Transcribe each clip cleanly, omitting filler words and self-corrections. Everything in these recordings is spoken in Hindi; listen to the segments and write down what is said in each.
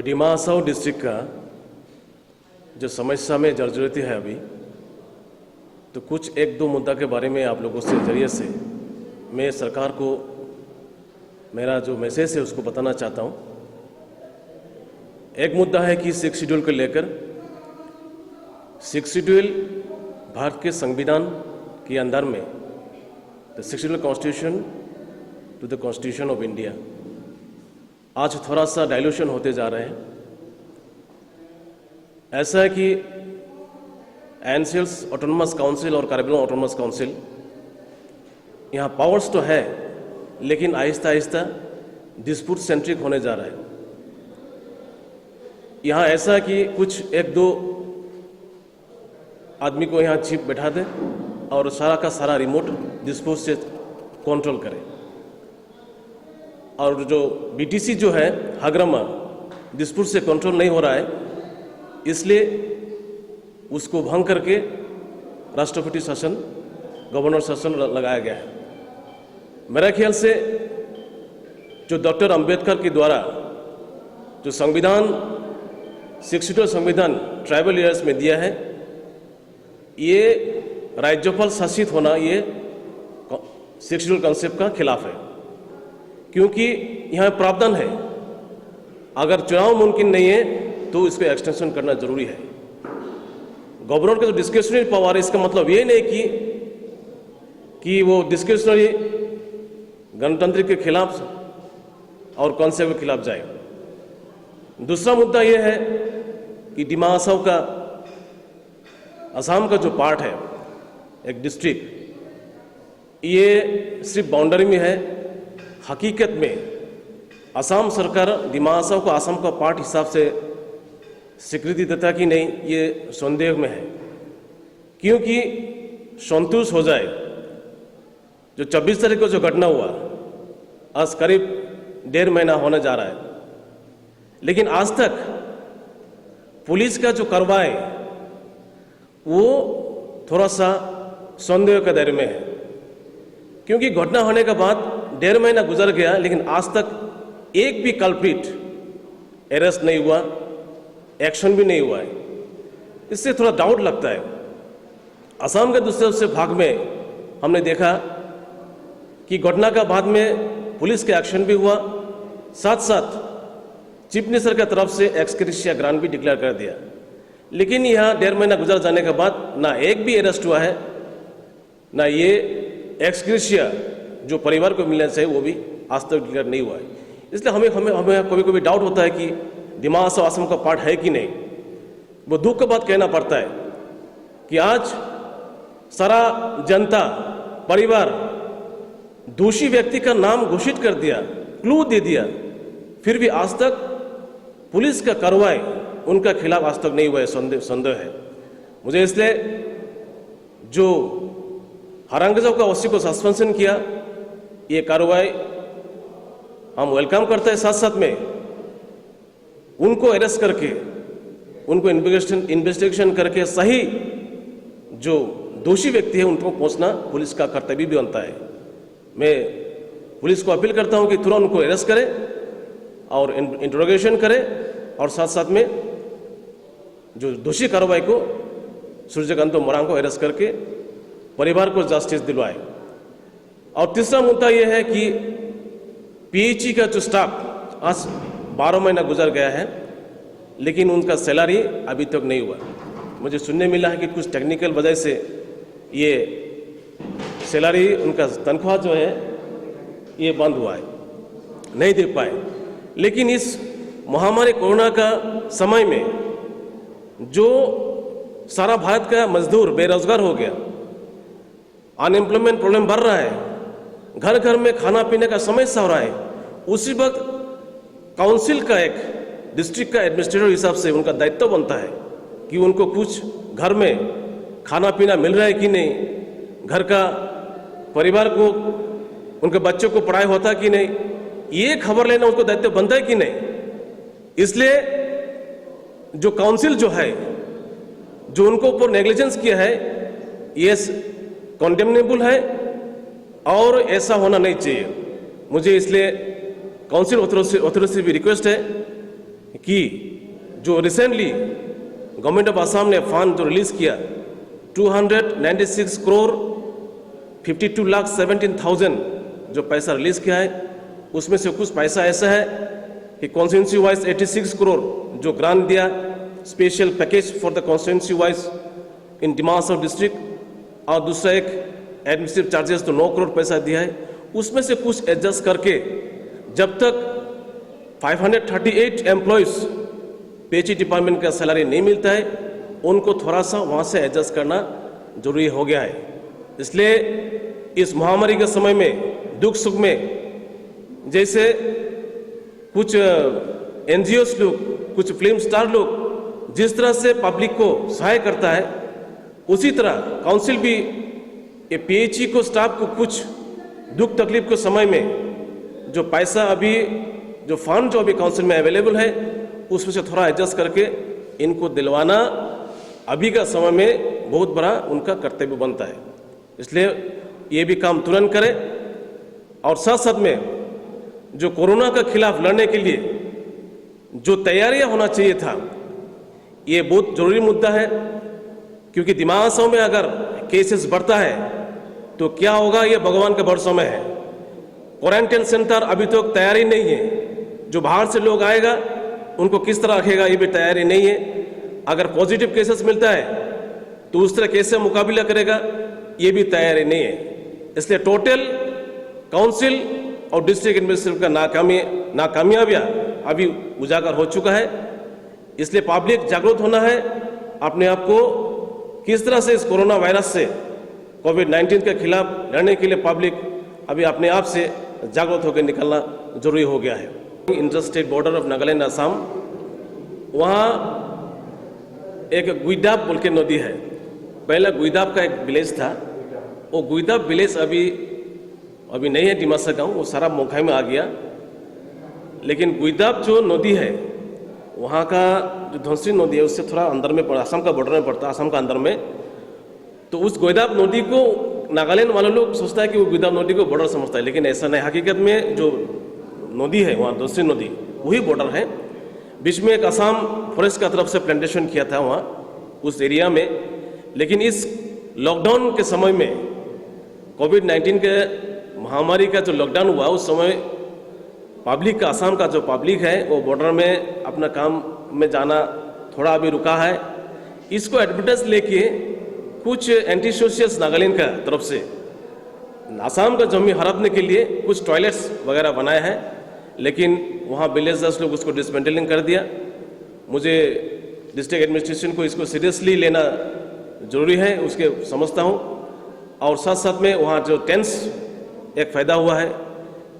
डिमा हासाओ डिस्ट्रिक्ट का जो समस्या में जर्जरित है अभी, तो कुछ एक दो मुद्दा के बारे में आप लोगों से जरिए से मैं सरकार को मेरा जो मैसेज है उसको बताना चाहता हूँ। एक मुद्दा है कि 6 शेड्यूल को लेकर 6 शेड्यूल भारत के संविधान के अंदर में the 6 schedule constitution to the constitution of India आज थोड़ा सा डाइल्यूशन होते जा रहे हैं। ऐसा है कि एनसीएल्स ऑटोनोमस काउंसिल और कार्बन ऑटोनोमस काउंसिल यहाँ पावर्स तो है, लेकिन आहिस्ता आहिस्ता डिस्प्यूट सेंट्रिक होने जा रहा है। यहाँ ऐसा है कि कुछ एक दो आदमी को यहाँ चीफ बैठा दे और सारा का सारा रिमोट डिस्प्यूट से कंट्रोल करे, और जो बीटीसी जो है हगरमा डिस्प्यूट से कंट्रोल नहीं हो रहा है, इसलिए उसको भंग करके राष्ट्रपति शासन, गवर्नर शासन लगाया गया है। मेरा ख्याल से जो डॉक्टर अंबेडकर के द्वारा जो संविधान 6 शेड्यूल संविधान ट्राइबल एरियाज में दिया है, ये राज्यपाल शासित होना ये 6 शेड्यूल कॉन्सेप्ट का खिलाफ है, क्योंकि यहाँ प्रावधान है अगर चुनाव मुमकिन नहीं है तो इसको एक्सटेंशन करना जरूरी है। गवर्नर का जो डिस्क्रिशनरी पावर है, इसका मतलब ये नहीं कि वो डिस्क्रिशनरी गणतंत्र के खिलाफ और कॉन्सेप्ट के खिलाफ जाए। दूसरा मुद्दा ये है कि डिमा हासाओ का असम का जो पार्ट है, एक डिस्ट्रिक्ट, ये सिर्फ बाउंड्री में है। हकीकत में असम सरकार डिमा हासाओ को असम का पार्ट हिसाब से स्वीकृति देता कि नहीं, ये संदेह में है, क्योंकि संतोष हो जाए जो 26 तारीख को जो घटना हुआ, आज करीब 1.5 महीना होने जा रहा है, लेकिन आज तक पुलिस का जो कार्रवाई वो थोड़ा सा संदेह के दायरे में है, क्योंकि घटना होने के बाद 1.5 महीना गुजर गया, लेकिन आज तक एक भी कल्प्रिट अरेस्ट नहीं हुआ, एक्शन भी नहीं हुआ है। इससे थोड़ा डाउट लगता है। असम के दूसरे भाग में हमने देखा कि घटना का बाद में पुलिस का एक्शन भी हुआ, साथ साथ चीफ मिनिस्टर की तरफ से एक्स ग्रेशिया ग्रांट भी डिक्लेयर कर दिया, लेकिन यहाँ 1.5 महीना गुजर जाने के बाद ना एक भी अरेस्ट हुआ है, ना ये एक्स ग्रेशिया जो परिवार को मिलना चाहिए वो भी आज तक डिक्लेयर नहीं हुआ है। इसलिए हमें कभी कभी डाउट होता है कि डिमा हासाओ असम का पार्ट है कि नहीं। वो दुख की बात कहना पड़ता है कि आज सारा जनता परिवार दोषी व्यक्ति का नाम घोषित कर दिया, क्लू दे दिया, फिर भी आज तक पुलिस का कार्रवाई उनका खिलाफ आज तक नहीं हुआ है, संदेह है मुझे। इसलिए जो हरंगजाव का ओसी को सस्पेंशन किया, ये कार्रवाई हम वेलकम करते हैं। साथ साथ में उनको अरेस्ट करके उनको इन्वेस्टिगेशन करके सही जो दोषी व्यक्ति है उनको पहुंचना पुलिस का कर्तव्य भी बनता है। मैं पुलिस को अपील करता हूं कि तुरंत उनको अरेस्ट करे और इंट्रोगेशन करे, और साथ साथ में जो दोषी कार्रवाई को सूर्यकांत मोरांग को अरेस्ट करके परिवार को जस्टिस दिलवाए। और तीसरा मुद्दा यह है कि पीएचई का जो स्टाफ आज 12 महीना गुजर गया है, लेकिन उनका सैलरी अभी तक नहीं हुआ। मुझे सुनने मिला है कि कुछ टेक्निकल वजह से ये सैलरी, उनका तनख्वाह जो है ये बंद हुआ है, नहीं दे पाए। लेकिन इस महामारी कोरोना का समय में जो सारा भारत का मजदूर बेरोजगार हो गया, अनएम्प्लॉयमेंट प्रॉब्लम बढ़ रहा है, घर घर में खाना पीने का समस्या हो रहा है, उसी वक्त काउंसिल का एक डिस्ट्रिक्ट का एडमिनिस्ट्रेटर हिसाब से उनका दायित्व बनता है कि उनको कुछ घर में खाना पीना मिल रहा है कि नहीं, घर का परिवार को, उनके बच्चों को पढ़ाई होता कि नहीं, ये खबर लेना उनको दायित्व बनता है कि नहीं। इसलिए जो काउंसिल जो है, जो उनको ऊपर नेग्लिजेंस किया है, ये कॉन्डेमनेबल है और ऐसा होना नहीं चाहिए। मुझे इसलिए काउंसिल अथॉरिटी से भी रिक्वेस्ट है कि जो रिसेंटली गवर्नमेंट ऑफ असम ने फंड जो रिलीज किया 296 करोड़ 52,17,000 जो पैसा रिलीज किया है, उसमें से कुछ पैसा ऐसा है कि कॉन्स्टिट्यूंसी वाइज 86 करोड़ जो ग्रांट दिया special package for the constituency wise in Dimasa district, और दूसरा एक एडमिनिस्ट्रेटिव चार्जेस तो 9 करोड़ पैसा दिया है। उसमें से कुछ एडजस्ट करके जब तक 538 एम्प्लॉयज़ पीएचई डिपार्टमेंट का सैलरी नहीं मिलता है, उनको थोड़ा सा वहाँ से एडजस्ट करना जरूरी हो गया है। इसलिए इस महामारी के समय में दुख सुख में जैसे कुछ एनजीओस लोग, कुछ फिल्म स्टार लोग जिस तरह से पब्लिक को सहाय करता है, उसी तरह काउंसिल भी ये पीएचई को स्टाफ को कुछ दुख तकलीफ के समय में जो पैसा अभी जो फंड जो अभी काउंसिल में अवेलेबल है उसमें से थोड़ा एडजस्ट करके इनको दिलवाना अभी का समय में बहुत बड़ा उनका कर्तव्य बनता है। इसलिए ये भी काम तुरंत करें, और साथ साथ में जो कोरोना के खिलाफ लड़ने के लिए जो तैयारियां होना चाहिए था, ये बहुत जरूरी मुद्दा है। क्योंकि दिमाग में अगर केसेस बढ़ता है तो क्या होगा, ये भगवान के भरोसे में है। क्वारंटाइन सेंटर अभी तक तैयारी नहीं है, जो बाहर से लोग आएगा उनको किस तरह रखेगा ये भी तैयारी नहीं है। अगर पॉजिटिव केसेस मिलता है तो उस तरह कैसे मुकाबला करेगा ये भी तैयारी नहीं है। इसलिए टोटल काउंसिल और डिस्ट्रिक्ट एडमिनिस्ट्रेटिव का नाकामयाबियाँ अभी उजागर हो चुका है। इसलिए पब्लिक जागरूक होना है, अपने आप को किस तरह से इस कोरोना वायरस से कोविड-19 के खिलाफ लड़ने के लिए पब्लिक अभी अपने आप से जागरूक होकर निकलना जरूरी हो गया है। Inter state border of Nagaland Assam, वहाँ एक गुइदाप बोल के नदी है। पहला गुइदाप का एक विलेज था, वो गुइदाप विलेज अभी नहीं है डिमासा गाँव, वो सारा मोखाई में आ गया। लेकिन गुइदाप जो नदी है वहाँ का जो धनसिरी नदी है उससे थोड़ा अंदर में पड़ा, असम का बॉर्डर में पड़ता है, असम का अंदर में। तो उस गुइदाप नदी को नागालैंड वाले लोग सोचता है कि वो गुइदाप नदी को बॉर्डर समझता है, लेकिन ऐसा नहीं। हकीकत में जो नदी है वहाँ धनसिरी नदी वही बॉर्डर है। बीच में एक असम फॉरेस्ट का तरफ से प्लांटेशन किया था वहाँ उस एरिया में। लेकिन इस लॉकडाउन के समय में कोविड-19 के महामारी का जो लॉकडाउन हुआ उस समय पब्लिक का, असम का जो पब्लिक है वो बॉर्डर में अपना काम में जाना थोड़ा अभी रुका है। इसको एडवर्टाइज लेके कुछ एंटी सोशल्स नागालैंड का तरफ से असम का जमीन हड़पने के लिए कुछ टॉयलेट्स वगैरह बनाए हैं, लेकिन वहाँ विलेजर्स लोग उसको डिसमेंटलिंग कर दिया। मुझे डिस्ट्रिक्ट एडमिनिस्ट्रेशन को इसको सीरियसली लेना जरूरी है, उसके समझता हूँ। और साथ साथ में वहाँ जो टेंस एक फ़ायदा हुआ है,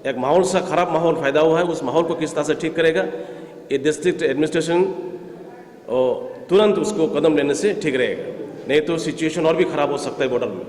एक माहौल सा खराब माहौल पैदा हुआ है, उस माहौल को किस तरह से ठीक करेगा ये डिस्ट्रिक्ट एडमिनिस्ट्रेशन तुरंत उसको कदम लेने से ठीक रहेगा, नहीं तो सिचुएशन और भी खराब हो सकता है बॉर्डर में।